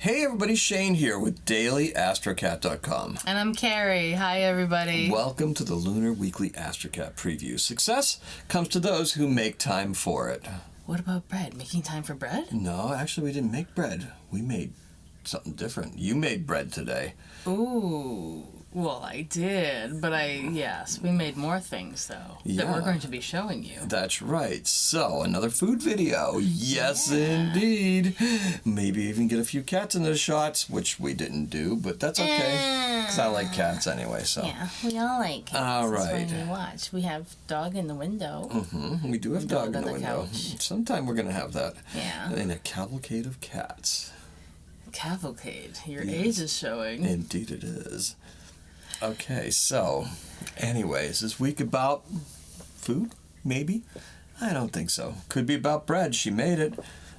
Hey everybody, Shane here with DailyAstroCat.com. And I'm Carrie. Hi everybody. Welcome to the Lunar Weekly AstroCat Preview. Success comes to those who make time for it. What about bread? Making time for bread? No, actually we didn't make bread. We made something different. You made bread today. Ooh. Well, I did, but yes, we made more things, though, that we're going to be showing you. That's right. So, another food video. Yes, indeed. Maybe even get a few cats in those shots, which we didn't do, but that's okay, because I like cats anyway, so. Yeah, we all like cats. All right. That's why we watch. We have dog in the window. We do have dog in the window. Couch. Sometime we're going to have that. Yeah. In a cavalcade of cats. Cavalcade. Your age is showing. Indeed it is. Okay, so, anyways, this week about food, maybe? I don't think so. Could be about bread. She made it.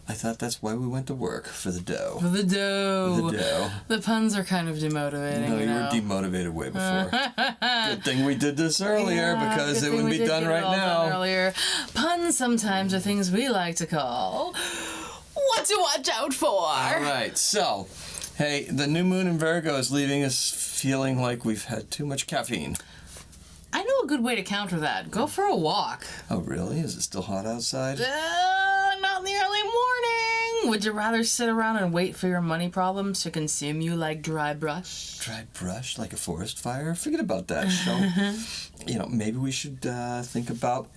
I thought that's why we went to work, for the dough. For the dough. For the dough. The puns are kind of demotivating, No, you know. were demotivated way before. Good thing we did this earlier, because it wouldn't be done right now. Earlier. Puns sometimes are things we like to call what to watch out for. All right, so, hey, the new moon in Virgo is leaving us feeling like we've had too much caffeine. I know a good way to counter that. Go for a walk. Oh, really? Is it still hot outside? Not in the early morning. Would you rather sit around and wait for your money problems to consume you like dry brush? Dry brush, like a forest fire? Forget about that. So, maybe we should think about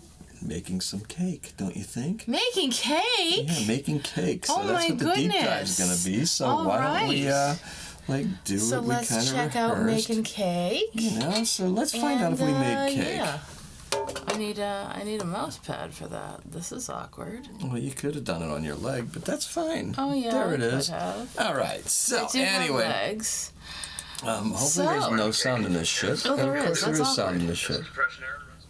making some cake, don't you think? Making cake? Yeah, making cake. So Oh that's my what the deep dive's going to be. So All why don't we do so what we let's kind of check out making cake. So let's find out if we made cake. Yeah. I need a mouse pad for that. This is awkward. Well, you could have done it on your leg, but that's fine. Oh yeah, there it I is. could have. All right. So I do have anyway, legs. hopefully there's no sound in this shit. Oh, there of course is. there is sound in this shit.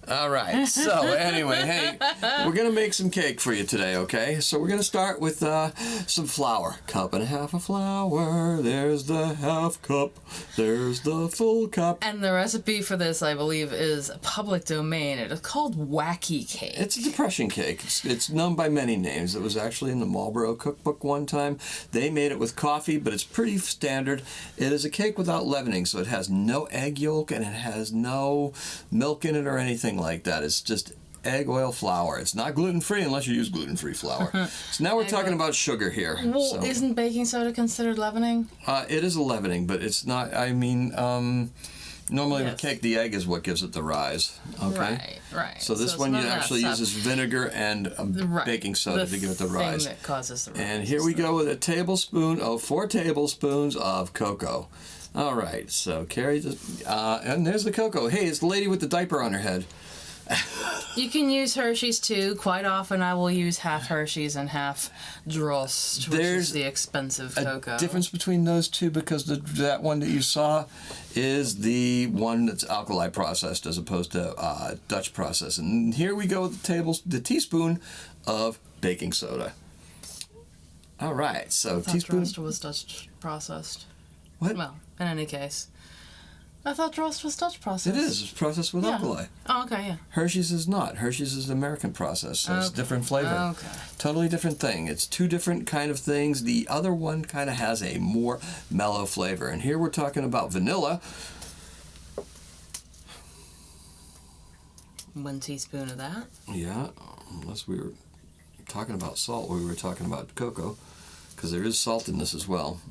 All right, so anyway, hey, we're going to make some cake for you today, okay? So we're going to start with some flour. Cup and a half of flour. There's the half cup. There's the full cup. And the recipe for this, I believe, is public domain. It is called Wacky Cake. It's a depression cake. It's known by many names. It was actually in the Marlboro cookbook one time. They made it with coffee, but it's pretty standard. It is a cake without leavening, so it has no egg yolk and it has no milk in it or anything like that. It's just egg, oil, flour. It's not gluten-free unless you use gluten-free flour. So now we're talking about sugar here. Well, isn't baking soda considered leavening? It is a leavening, but it's not, normally with cake, the egg is what gives it the rise. Okay? Right. So this one actually uses vinegar and baking soda to give it the rise. That causes the rise. And here we go with 4 tablespoons of cocoa. All right, so Carrie, and there's the cocoa. Hey, it's the lady with the diaper on her head. You can use Hershey's too. Quite often I will use half Hershey's and half Drost, which is the expensive cocoa. Difference between those two, because that one that you saw is the one that's alkali processed as opposed to Dutch processed. And here we go with the teaspoon of baking soda. All right, so teaspoon. Drost was Dutch processed. What? Well, in any case. I thought Drost was Dutch processed. It is. It's processed with alkali. Oh, okay, yeah. Hershey's is not. Hershey's is the American process, so it's different flavor. Okay. Totally different thing. It's two different kind of things. The other one kind of has a more mellow flavor. And here we're talking about vanilla. 1 teaspoon of that. Yeah, unless we were talking about salt, we were talking about cocoa, because there is salt in this as well.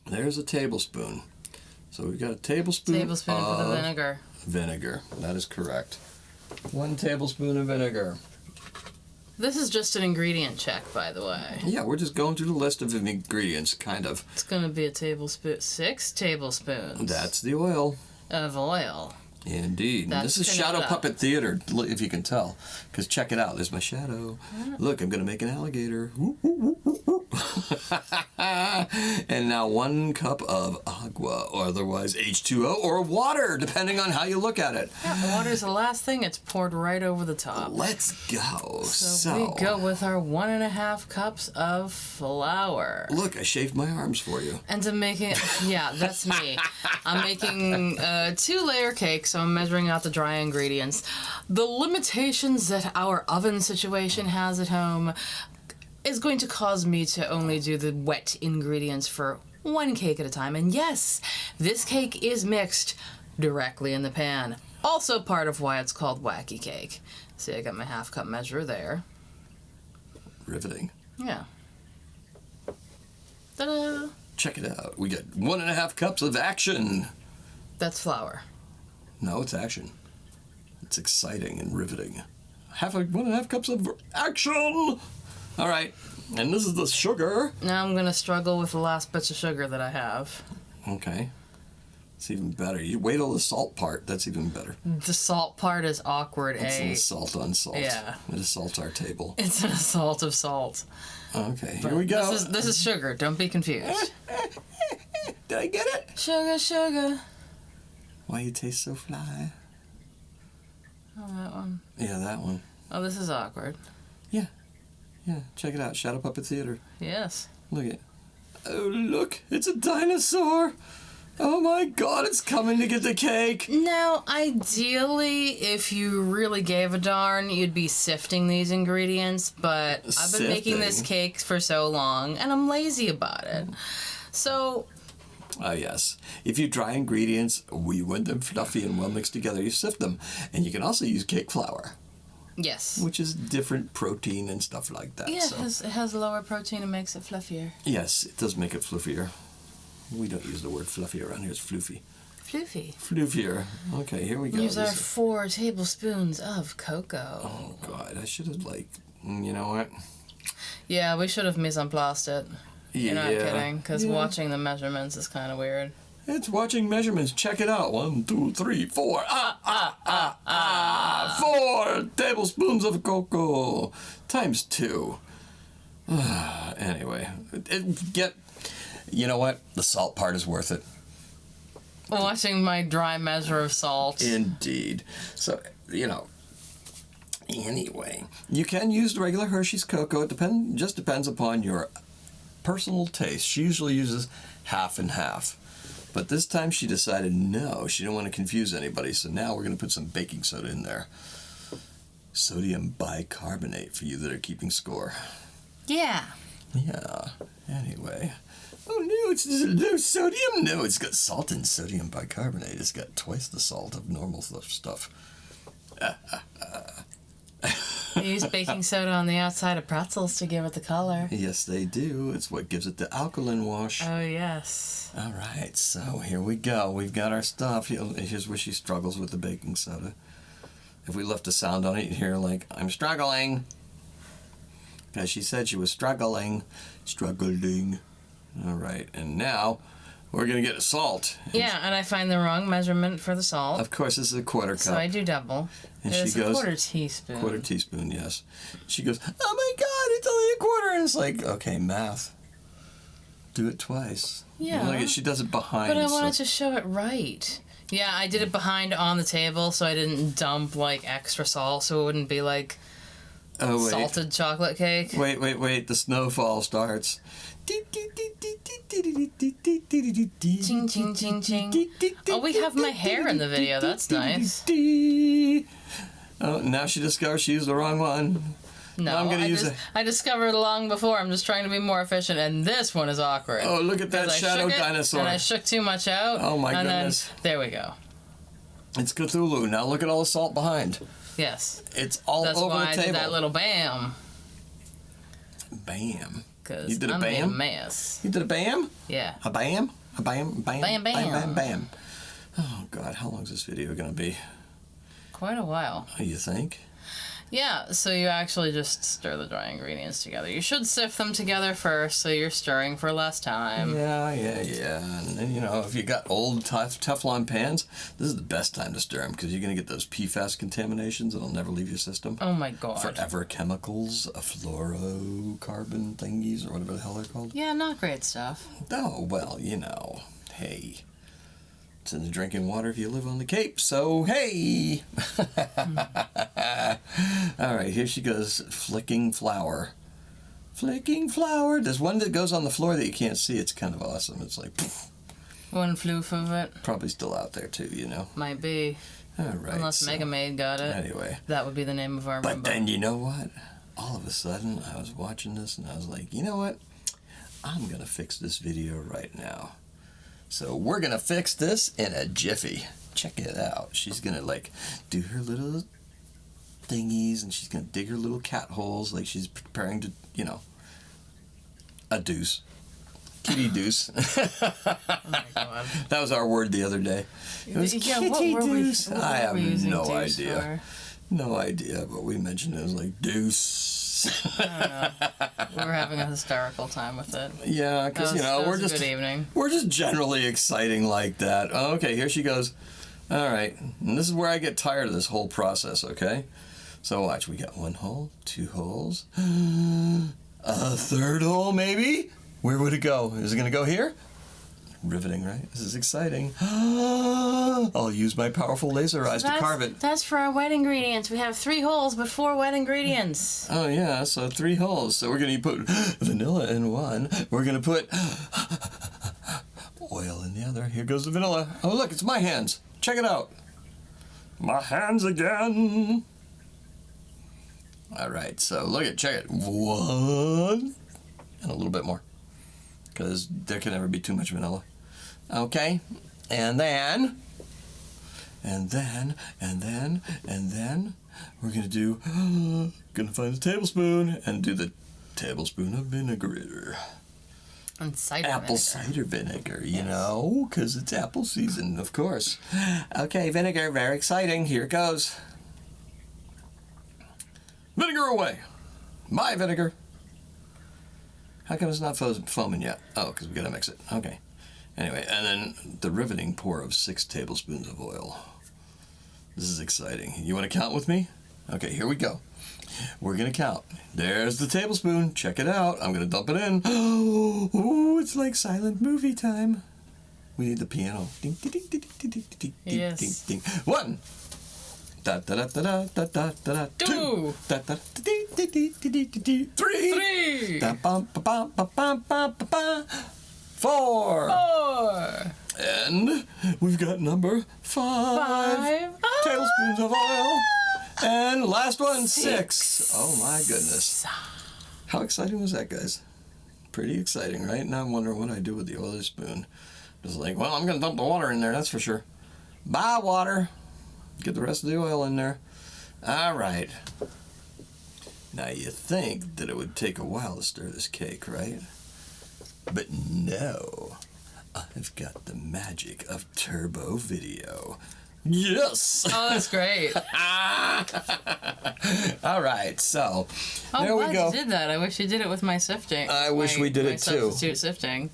There's a tablespoon. So we've got a tablespoon for the vinegar. Vinegar, that is correct. 1 tablespoon of vinegar. This is just an ingredient check, by the way. Yeah, we're just going through the list of ingredients, kind of. It's going to be a tablespoon, 6 tablespoons. That's the oil. Of oil. Indeed. And this is Shadow Puppet Theater, if you can tell. Because check it out. There's my shadow. Look, I'm going to make an alligator. And now 1 cup of agua, or otherwise H2O, or water, depending on how you look at it. Yeah, water's the last thing. It's poured right over the top. Let's go. So we go with our 1.5 cups of flour. Look, I shaved my arms for you. And to make it, yeah, that's me. I'm making a 2-layer cake, so I'm measuring out the dry ingredients. The limitations that our oven situation has at home, is going to cause me to only do the wet ingredients for one cake at a time. And yes, this cake is mixed directly in the pan. Also part of why it's called Wacky Cake. See, I got my half-cup measure there. Riveting. Yeah. Ta-da! Check it out. We got 1.5 cups of action. That's flour. No, it's action. It's exciting and riveting. 1.5 cups of action. All right, and this is the sugar. Now I'm gonna struggle with the last bits of sugar that I have. Okay, it's even better. You wait till the salt part. That's even better. The salt part is awkward. It's an assault on salt. Yeah. It assaults our table. It's an assault of salt. Okay, But here we go. This is sugar. Don't be confused. Did I get it? Sugar, sugar. Why you taste so fly? Oh, that one. Yeah, that one. Oh, this is awkward. Yeah, check it out. Shadow Puppet Theater. Yes. Look at. Oh, look! It's a dinosaur. Oh my God! It's coming to get the cake. Now, ideally, if you really gave a darn, you'd be sifting these ingredients, but I've been making this cake for so long, and I'm lazy about it. So... Yes. If you dry ingredients, we want them fluffy and well mixed together, you sift them. And you can also use cake flour. Yes. Which is different protein and stuff like that. Yeah, so. it has lower protein and makes it fluffier. Yes, it does make it fluffier. We don't use the word fluffy around here, it's floofy. Floofy. Floofier. Okay, here we go. Use our 4 tablespoons of cocoa. Oh, God, I should have, you know what? Yeah, we should have mise en placed it. You're not kidding, because watching the measurements is kind of weird. It's watching measurements. Check it out. 1, 2, 3, 4. 4 tablespoons of cocoa times 2. Anyway, you know what? The salt part is worth it. Watching my dry measure of salt. Indeed. So, anyway, you can use the regular Hershey's cocoa. It just depends upon your personal taste. She usually uses half and half. But this time she decided no, she didn't want to confuse anybody. So now we're going to put some baking soda in there. Sodium bicarbonate for you that are keeping score. Yeah. Yeah. Anyway. Oh no, it's no sodium. No, it's got salt and sodium bicarbonate. It's got twice the salt of normal stuff. They use baking soda on the outside of pretzels to give it the color. Yes, they do. It's what gives it the alkaline wash. Oh, yes. All right, so here we go. We've got our stuff. Here's where she struggles with the baking soda. If we left a sound on it, you'd hear like, I'm struggling. Because she said she was struggling. Struggling. All right, and now we're going to get salt. Yeah, and I find the wrong measurement for the salt. Of course, this is a quarter cup. So I do double. And it's she goes, a quarter teaspoon. Quarter teaspoon, yes. She goes, oh my God, it's only a quarter. And it's like, okay, math. Do it twice. Yeah. Look, she does it behind. But I wanted to show it right. Yeah, I did it behind on the table so I didn't dump like extra salt so it wouldn't be like salted chocolate cake. Wait. The snowfall starts. Ching, ching, ching, ching. Oh, we have my hair in the video. That's nice. Oh, now she discovers she used the wrong one. No, I'm gonna use it. I discovered it long before. I'm just trying to be more efficient, and this one is awkward. Oh, look at that shadow dinosaur. And I shook too much out. Oh, my and goodness. Then, there we go. It's Cthulhu. Now look at all the salt behind. Yes. It's all That's over the why table. I did that little bam. Bam. Because I'm a mess. You did a bam? Yeah. A bam? A bam? Bam? Bam, bam. Bam, bam, bam. Oh, God. How long is this video going to be? Quite a while. Oh, you think? Yeah, so you actually just stir the dry ingredients together. You should sift them together first so you're stirring for less time. Yeah. And then, if you got old Teflon pans, this is the best time to stir them because you're going to get those PFAS contaminations that'll never leave your system. Oh my God. Forever chemicals, fluorocarbon thingies, or whatever the hell they're called. Yeah, not great stuff. Oh, well, hey. It's in the drinking water if you live on the Cape, so hey! All right, here she goes, flicking flour. Flicking flour. There's one that goes on the floor that you can't see. It's kind of awesome. It's like, poof. One floof of it. Probably still out there, too, Might be. All right. Unless Mega Maid got it. Anyway. That would be the name of our But then you know what? all of a sudden, I was watching this and I was like, you know what? I'm going to fix this video right now. So we're going to fix this in a jiffy. Check it out. She's going to like do her little thingies and she's going to dig her little cat holes like she's preparing to, you know, a deuce. Kitty deuce. Oh my God. That was our word the other day. It was kitty deuce. I have no idea. No idea, but we mentioned it was like deuce. I don't know. We were having a hysterical time with it. Yeah, because you know we're just good evening. We're just generally exciting like that. Oh, okay, here she goes. All right, and this is where I get tired of this whole process. Okay, so watch. We got 1 hole, 2 holes, a 3rd hole maybe. Where would it go? Is it gonna go here? Riveting, right? This is exciting. I'll use my powerful laser eyes to carve it. That's for our wet ingredients. We have 3 holes but 4 wet ingredients. Oh yeah, so 3 holes. So we're gonna put vanilla in one. We're gonna put oil in the other. Here goes the vanilla. Oh look, it's my hands. Check it out. My hands again. All right, so look at, check it. 1 and a little bit more, because there can never be too much vanilla. Okay, and then we're gonna find a tablespoon and do the tablespoon of vinegar. And Apple cider vinegar, you know, because it's apple season, of course. Okay, vinegar, very exciting. Here it goes. Vinegar away. My vinegar. How come it's not foaming yet? Oh, because we gotta mix it. Okay. Anyway, and then the riveting pour of 6 tablespoons of oil. This is exciting. You want to count with me? Okay, here we go. We're gonna count. There's the tablespoon. Check it out. I'm gonna dump it in. Oh, it's like silent movie time. We need the piano. Ding, ding, ding, ding, ding, ding, ding, Yes. ding, ding. 1. Da da da da da da da da. 2. Da da ding ding ding ding ding. 3. Da bum ba bum ba bum ba ba ba. 4. And we've got number 5 tablespoons of oil. And last one, 6. Oh my goodness. How exciting was that, guys? Pretty exciting, right? Now I'm wondering what I do with the oily spoon. Just like, well, I'm going to dump the water in there, that's for sure. Bye, water. Get the rest of the oil in there. All right. Now you think that it would take a while to stir this cake, right? But no. I've got the magic of turbo video. Yes! Oh, that's great. All right, so there we glad go. you did that. I wish you did it with my sifting. I wish we did it too. Substitute sifting.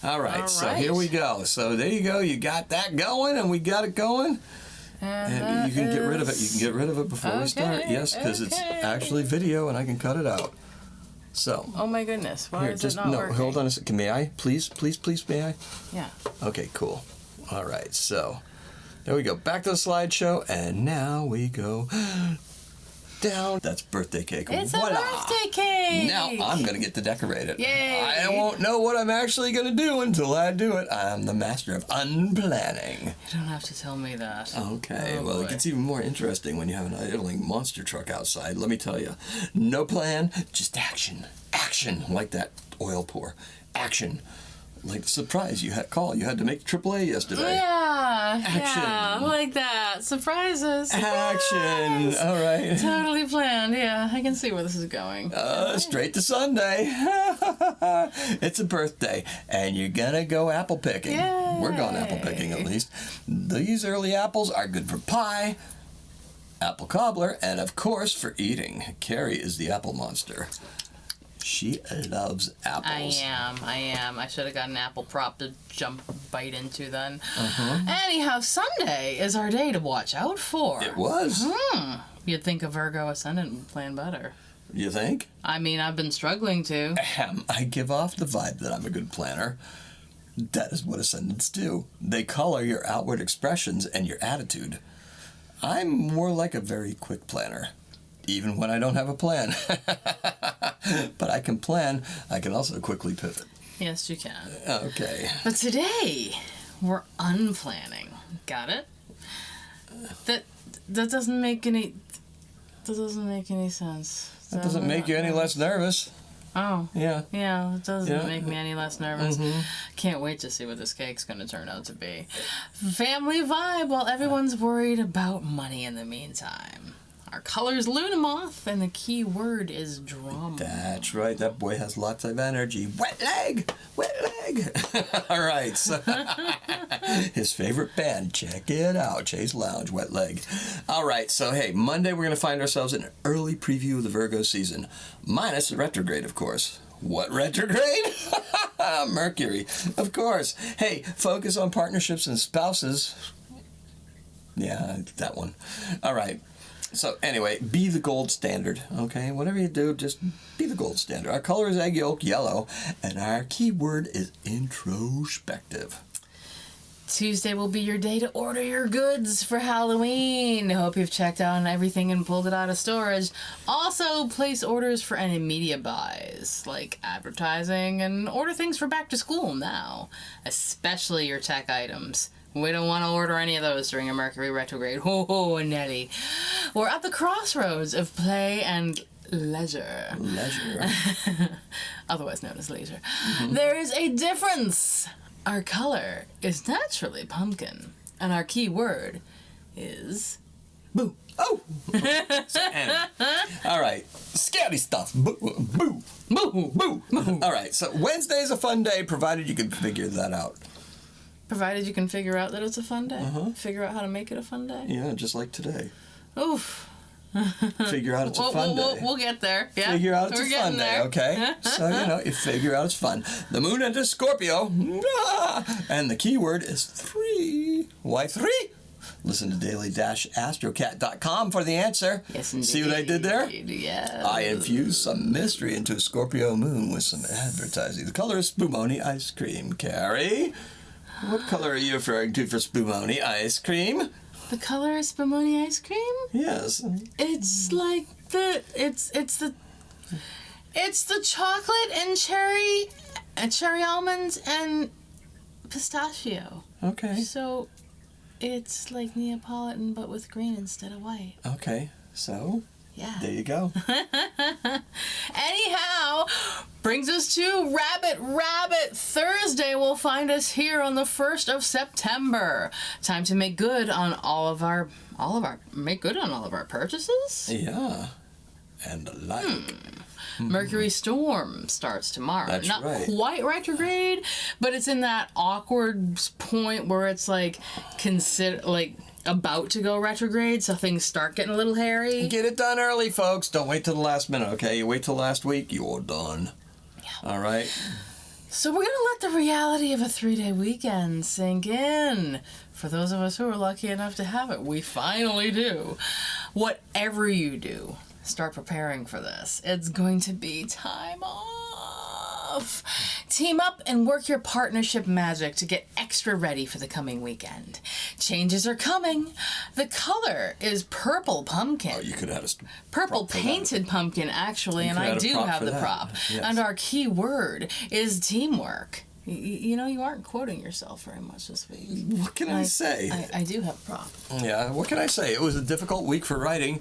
All right, so here we go. So there you go. You got that going, and we got it going. And you can get rid of it. You can get rid of it before we start. Yes, because it's actually video, and I can cut it out. So. Oh my goodness! Why Here, is just it not no. working? Hold on a second. May I? Please, please, please, may I? Yeah. Okay, cool. All right, so there we go. Back to the slideshow, and now we go down. That's birthday cake. It's Voila. a birthday cake. Now I'm gonna get to decorate it. Yay! I won't know what I'm actually gonna do until I do it. I'm the master of unplanning. You don't have to tell me that. Okay, Oh, well, boy. it gets even more interesting when you have an idling monster truck outside. Let me tell you, no plan, just action. Action, like that oil pour. Action. Like the surprise you had to make AAA yesterday. Yeah. Action. Yeah, like that. Surprises. Action. Surprise. All right. Totally planned. Yeah, I can see where this is going. Straight to Sunday. It's a birthday, and you're gonna go apple picking. Yay. We're going apple picking at least. These early apples are good for pie, apple cobbler, and of course for eating. Carrie is the apple monster. She loves apples. I am. I should have got an apple prop to bite into then. Anyhow, Sunday is our day to watch out for. It was. You'd think a Virgo ascendant would plan better. You think? I mean, I've been struggling to. I give off the vibe that I'm a good planner. That is what ascendants do. They color your outward expressions and your attitude. I'm more like a very quick planner, even when I don't have a plan. But I can plan. I can also quickly pivot. Yes, you can. Okay. But today, we're unplanning. Got it? That doesn't make any... That doesn't make any sense. That doesn't make you any less nervous. Oh. Yeah. Yeah, it doesn't make me any less nervous. Mm-hmm. Can't wait to see what this cake's going to turn out to be. Family vibe while everyone's worried about money in the meantime. Our color's Luna Moth, and the key word is drum. That's right. That boy has lots of energy. Wet leg! Wet leg! All right. So his favorite band. Check it out. Chase Lounge, Wet Leg. All right. So, hey, Monday we're going to find ourselves in an early preview of the Virgo season. Minus the retrograde, of course. What retrograde? Mercury. Of course. Hey, focus on partnerships and spouses. Yeah, that one. All right. So anyway, be the gold standard, okay? Whatever you do, just be the gold standard. Our color is egg yolk, yellow, and our keyword is introspective. Tuesday will be your day to order your goods for Halloween. Hope you've checked out on everything and pulled it out of storage. Also, place orders for any media buys, like advertising, and order things for back to school now, especially your tech items. We don't want to order any of those during a Mercury retrograde. Ho, Nettie. We're at the crossroads of play and leisure. Leisure. Otherwise known as leisure. Mm-hmm. There is a difference. Our color is naturally pumpkin, and our key word is boo. Oh! So, anyway. All right. Scary stuff. Boo. Boo. Boo. Boo. Boo. All right. So Wednesday's a fun day, provided you can figure that out. Provided you can figure out that it's a fun day. Figure out how to make it a fun day. Yeah, just like today. Oof. Figure out it's a fun day. We'll get there. Yeah. Figure out it's a fun day, okay? So, you figure out it's fun. The moon enters Scorpio, and the keyword is 3. Why 3? Listen to daily-astrocat.com for the answer. Yes, indeed. See what I did there? Yes. I infused some mystery into a Scorpio moon with some advertising. The color is Spumoni ice cream. Carrie, what color are you referring to for Spumoni ice cream? The color is Spumoni ice cream? Yes. It's like it's the chocolate and cherry almonds and pistachio. Okay. So it's like Neapolitan but with green instead of white. Okay. So, yeah. There you go. Anyhow, brings us to Rabbit Thursday will find us here on the 1st of September. Time to make good on all of our purchases? Yeah. And the like. Mercury storm starts tomorrow. That's Not right. quite retrograde, but it's in that awkward point where it's like about to go retrograde, so things start getting a little hairy. Get it done early, folks. Don't wait till the last minute, okay? You wait till last week, you're done. Yeah. All right? So we're going to let the reality of a 3-day weekend sink in. For those of us who are lucky enough to have it, we finally do. Whatever you do, start preparing for this. It's going to be time off. Team up and work your partnership magic to get extra ready for the coming weekend. Changes are coming. The color is purple pumpkin. Oh, you could have had a purple painted pumpkin, actually, and I do have the prop. Yes. And our key word is teamwork. You aren't quoting yourself very much this week. What can I say? I do have a prop. Yeah, what can I say? It was a difficult week for writing,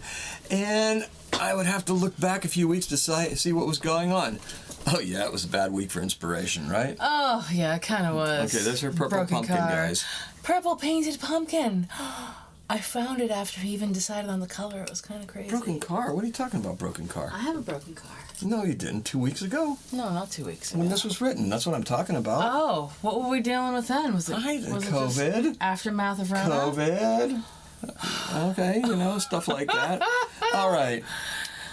and I would have to look back a few weeks to see what was going on. Oh, yeah, it was a bad week for inspiration, right? Oh, yeah, it kind of was. Okay, that's her purple Broken pumpkin, car. guys. Purple painted pumpkin. I found it after we even decided on the color. It was kind of crazy. Broken car? What are you talking about, broken car? I have a broken car. No, you didn't. 2 weeks ago. No, not 2 weeks ago. When this was written. That's what I'm talking about. Oh, what were we dealing with then? Was it COVID? It just aftermath of Rona? COVID. Okay, stuff like that. All right.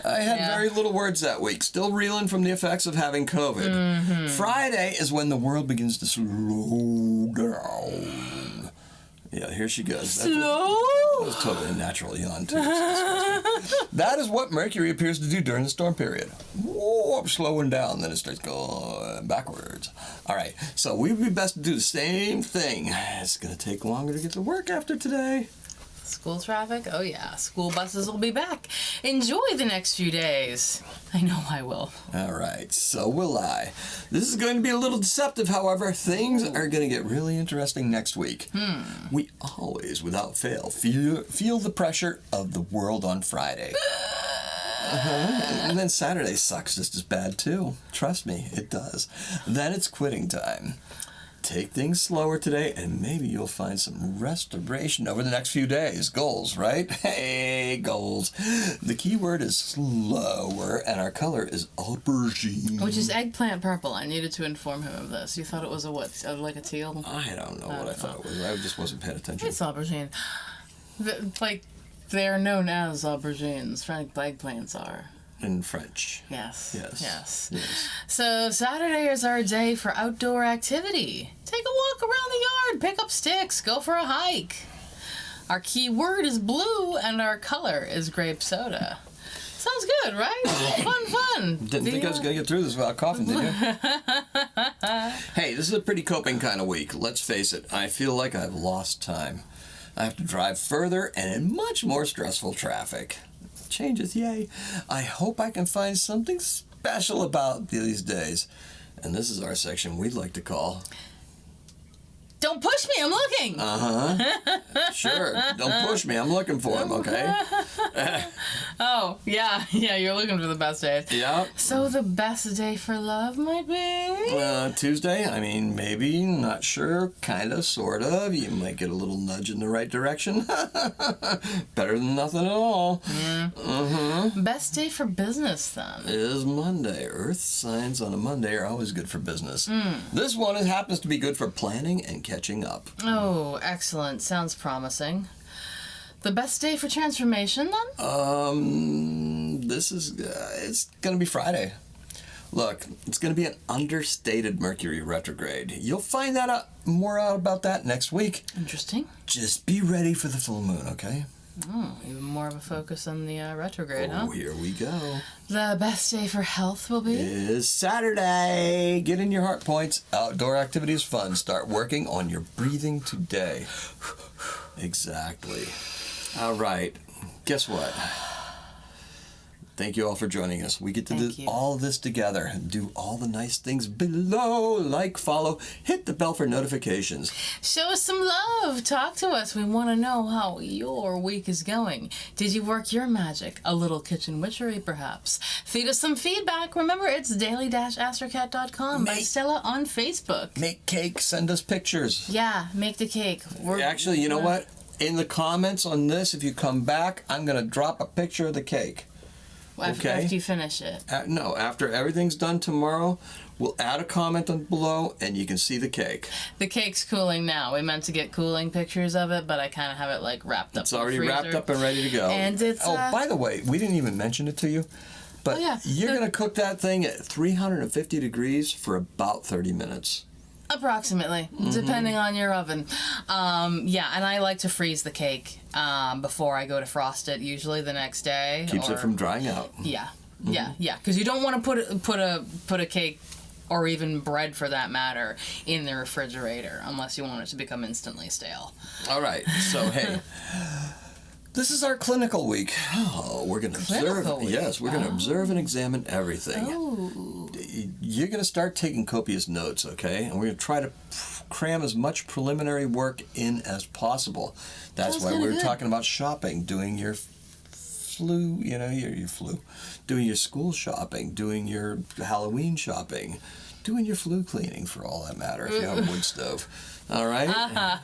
I had very little words that week. Still reeling from the effects of having COVID. Mm-hmm. Friday is when the world begins to slow down. Yeah, here she goes. That was totally a natural yawn, too. That is what Mercury appears to do during the storm period. Whoa, I'm slowing down, then it starts going backwards. All right, so we'd be best to do the same thing. It's going to take longer to get to work after today. School traffic? Oh yeah, school buses will be back. Enjoy the next few days. I know I will. All right, so will I. This is going to be a little deceptive, however. Things are going to get really interesting next week. We always, without fail, feel the pressure of the world on Friday. And then Saturday sucks just as bad too. Trust me, it does. Then it's quitting time. Take things slower today, and maybe you'll find some restoration over the next few days. Goals, right? Hey, goals. The key word is slower, and our color is aubergine. Which is eggplant purple. I needed to inform him of this. You thought it was a what? Like a teal? I don't know what I thought it was. I just wasn't paying attention. It's aubergine. They're known as aubergines. Eggplants are. In French. Yes. So Saturday is our day for outdoor activity. Take a walk around the yard, pick up sticks, go for a hike. Our key word is blue, and our color is grape soda. Sounds good, right? Fun. Didn't think I was going to get through this without coughing, did you? Hey, this is a pretty coping kind of week. Let's face it, I feel like I've lost time. I have to drive further and in much more stressful traffic. Changes, yay. I hope I can find something special about these days. And this is our section we'd like to call... Don't push me, I'm looking! Sure, don't push me, I'm looking for him, okay? Oh, yeah, you're looking for the best days. Yeah. So the best day for love might be? Tuesday, I mean, maybe, not sure, kind of, sort of. You might get a little nudge in the right direction. Better than nothing at all. Best day for business, then? Is Monday. Earth signs on a Monday are always good for business. This one happens to be good for planning and catching up. Oh, excellent. Sounds promising. The best day for transformation, then? This is, it's going to be Friday. Look, it's going to be an understated Mercury retrograde. You'll find that more out about that next week. Interesting. Just be ready for the full moon, okay? Oh, even more of a focus on the retrograde, huh? Oh, here we go. The best day for health will be? Is Saturday. Get in your heart points. Outdoor activities fun. Start working on your breathing today. Exactly. All right. Guess what? Thank you all for joining us. We get to do all this together and do all the nice things below. Like, follow, hit the bell for notifications. Show us some love. Talk to us. We want to know how your week is going. Did you work your magic? A little kitchen witchery, perhaps? Feed us some feedback. Remember, it's daily-astrocat.com by Stella on Facebook. Make cake. Send us pictures. Yeah, make the cake. Actually, you know what? In the comments on this, if you come back, I'm going to drop a picture of the cake. After you finish it. No, after everything's done tomorrow, we'll add a comment on below and you can see the cake. The cake's cooling now. We meant to get cooling pictures of it, but I kind of have it like wrapped up. It's already wrapped up and ready to go. And it's by the way, we didn't even mention it to you, but you're going to cook that thing at 350 degrees for about 30 minutes. Approximately, depending on your oven. And I like to freeze the cake before I go to frost it, usually the next day. Keeps it from drying out. Yeah, because you don't want to put a cake, or even bread for that matter, in the refrigerator unless you want it to become instantly stale. All right, so hey. This is our clinical week. Oh, we're going to observe. Yes, we're going to observe and examine everything. Oh. You're going to start taking copious notes, okay? And we're going to try to cram as much preliminary work in as possible. That's why we're talking about shopping, doing your flu, your flu, doing your school shopping, doing your Halloween shopping, doing your flu cleaning for all that matter if you have a wood stove. All right. I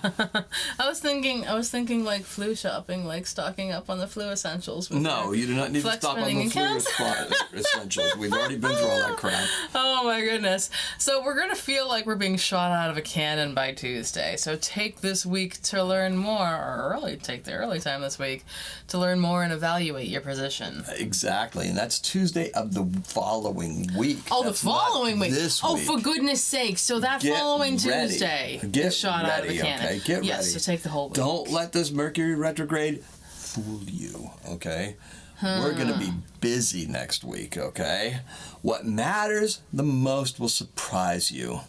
was thinking like flu shopping, like stocking up on the flu essentials. No, you do not need to stock on the flu essentials. We've already been through all that crap. Oh my goodness. So we're gonna feel like we're being shot out of a cannon by Tuesday. So take this week to learn more, or take the early time this week to learn more and evaluate your position. Exactly, and that's Tuesday of the following week. Oh, the following week. This week. Oh, for goodness sake! So that following Tuesday. Get shot ready, out of a cannon. Okay? Get ready. Yes, so take the whole week. Don't let this Mercury retrograde fool you, okay? We're going to be busy next week, okay? What matters the most will surprise you.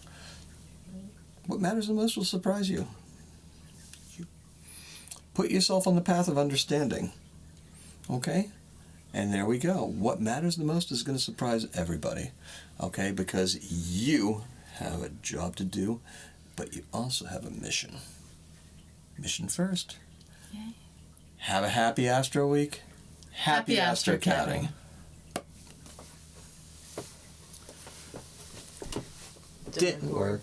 What matters the most will surprise you. Put yourself on the path of understanding, okay? And there we go. What matters the most is going to surprise everybody, okay? Because you have a job to do, but you also have a mission. Mission first. Yay. Have a happy Astro Week. Happy Astro Catting. didn't work.